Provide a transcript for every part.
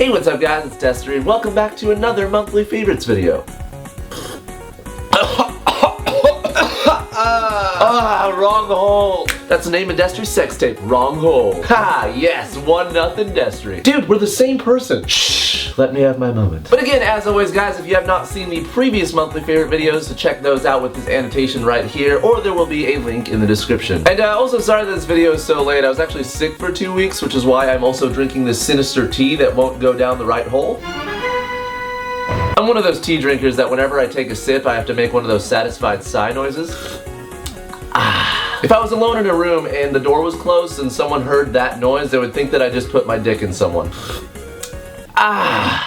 Hey, what's up guys, it's Destery and welcome back to another monthly favorites video. Wrong hole. That's the name of Destery's sex tape, Wrong Hole. Ha, yes, 1-0 Destery. Dude, we're the same person. Shh, let me have my moment. But again, as always guys, if you have not seen the previous monthly favorite videos, so check those out with this annotation right here, or there will be a link in the description. And also, sorry that this video is so late. I was actually sick for 2 weeks, which is why I'm also drinking this sinister tea that won't go down the right hole. I'm one of those tea drinkers that whenever I take a sip, I have to make one of those satisfied sigh noises. If I was alone in a room and the door was closed and someone heard that noise, they would think that I just put my dick in someone.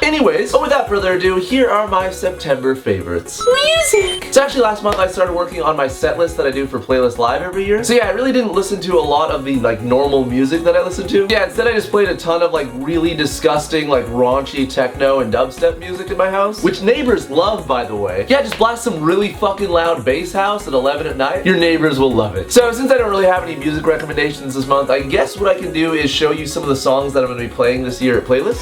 Anyways, but without further ado, here are my September favorites. Music! So actually last month I started working on my set list that I do for Playlist Live every year. So yeah, I really didn't listen to a lot of the normal music that I listen to. Yeah, instead I just played a ton of really disgusting raunchy techno and dubstep music in my house. Which neighbors love, by the way. Yeah, just blast some really fucking loud bass house at 11 at night. Your neighbors will love it. So since I don't really have any music recommendations this month, I guess what I can do is show you some of the songs that I'm going to be playing this year at Playlist.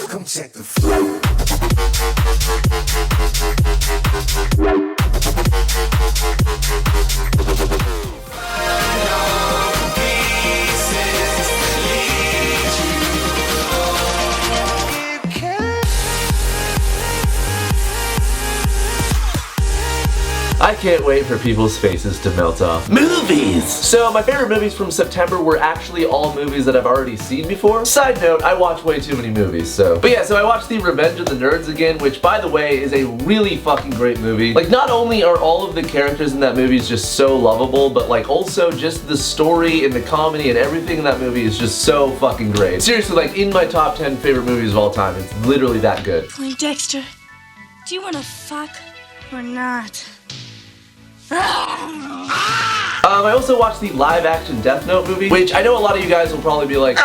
Come check the flow. I can't wait for people's faces to melt off. Movies! So my favorite movies from September were actually all movies that I've already seen before. Side note, I watch way too many movies, so. But yeah, so I watched The Revenge of the Nerds again, which by the way is a really fucking great movie. Not only are all of the characters in that movie just so lovable, but also just the story and the comedy and everything in that movie is just so fucking great. Seriously, in my top 10 favorite movies of all time, it's literally that good. Hey Dexter, do you wanna fuck or not? I also watched the live-action Death Note movie, which I know a lot of you guys will probably be like,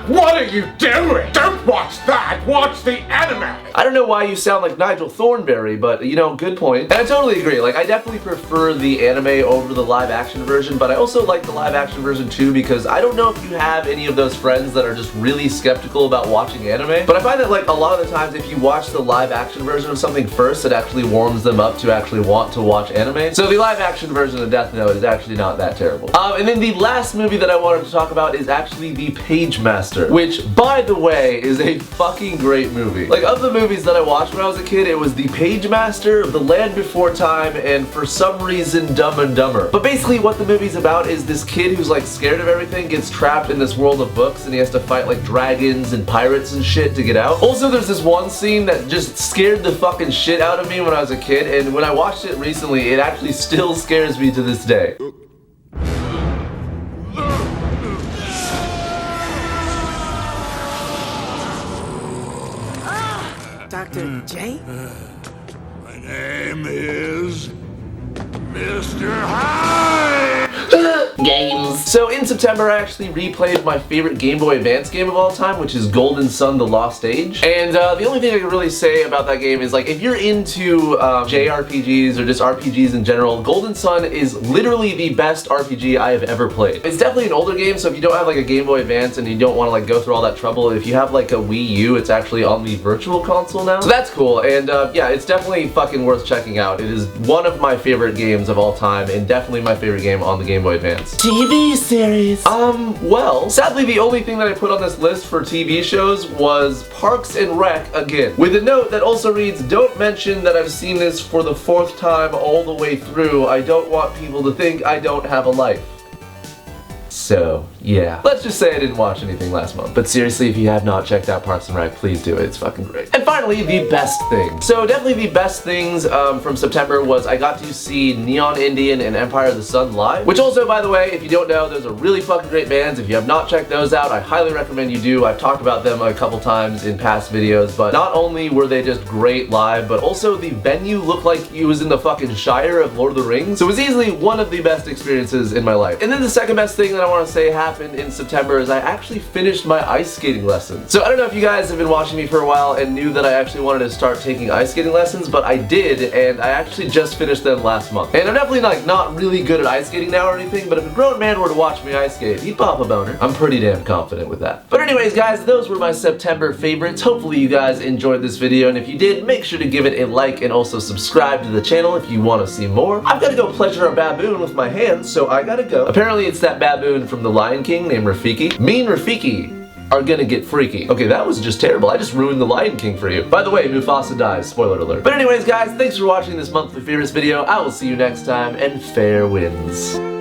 what are you doing? Don't watch that! Watch the anime! I don't know why you sound like Nigel Thornberry, but good point. And I totally agree, I definitely prefer the anime over the live-action version, but I also like the live-action version too because I don't know if you have any of those friends that are just really skeptical about watching anime, but I find that a lot of the times if you watch the live-action version of something first, it actually warms them up to actually want to watch anime. So the live-action version of Death Note is actually not that terrible. And then the last movie that I wanted to talk about is actually The Page Master, which, by the way, is a fucking great movie. Of the movies that I watched when I was a kid, it was The Page Master, The Land Before Time, and for some reason, Dumb and Dumber. But basically what the movie's about is this kid who's scared of everything gets trapped in this world of books and he has to fight dragons and pirates and shit to get out. Also, there's this one scene that just scared the fucking shit out of me when I was a kid, and when I watched it recently, it actually still scares me to this day. Dr. J? My name is Mr. Hyde! Games. So in September, I actually replayed my favorite Game Boy Advance game of all time, which is Golden Sun: The Lost Age. And the only thing I can really say about that game is if you're into JRPGs or just RPGs in general, Golden Sun is literally the best RPG I have ever played. It's definitely an older game, so if you don't have a Game Boy Advance and you don't want to go through all that trouble, if you have a Wii U, it's actually on the Virtual Console now. So that's cool, and yeah, it's definitely fucking worth checking out. It is one of my favorite games of all time, and definitely my favorite game on the Game Boy Advance. TV series. Well, sadly the only thing that I put on this list for TV shows was Parks and Rec again, with a note that also reads, don't mention that I've seen this for the 4th time all the way through. I don't want people to think I don't have a life. So, Yeah. Let's just say I didn't watch anything last month. But seriously, if you have not checked out Parks and Rec, please do it. It's fucking great. And finally, the best thing. So definitely the best things from September was I got to see Neon Indian and Empire of the Sun live. Which also, by the way, if you don't know, those are really fucking great bands. If you have not checked those out, I highly recommend you do. I've talked about them a couple times in past videos, but not only were they just great live, but also the venue looked like it was in the fucking Shire of Lord of the Rings. So it was easily one of the best experiences in my life. And then the second best thing that I want to say happened in September is I actually finished my ice skating lessons. So I don't know if you guys have been watching me for a while and knew that I actually wanted to start taking ice skating lessons, but I did, and I actually just finished them last month. And I'm definitely like not really good at ice skating now or anything, but if a grown man were to watch me ice skate, he'd pop a boner. I'm pretty damn confident with that. But anyways, guys, those were my September favorites. Hopefully you guys enjoyed this video, and if you did, make sure to give it a like and also subscribe to the channel if you want to see more. I've got to go pleasure a baboon with my hands, so I gotta go. Apparently it's that baboon from The Lion King named Rafiki. Me and Rafiki are gonna get freaky. Okay, that was just terrible. I just ruined The Lion King for you. By the way, Mufasa dies. Spoiler alert. But anyways, guys, thanks for watching this monthly favorites video. I will see you next time, and fair winds.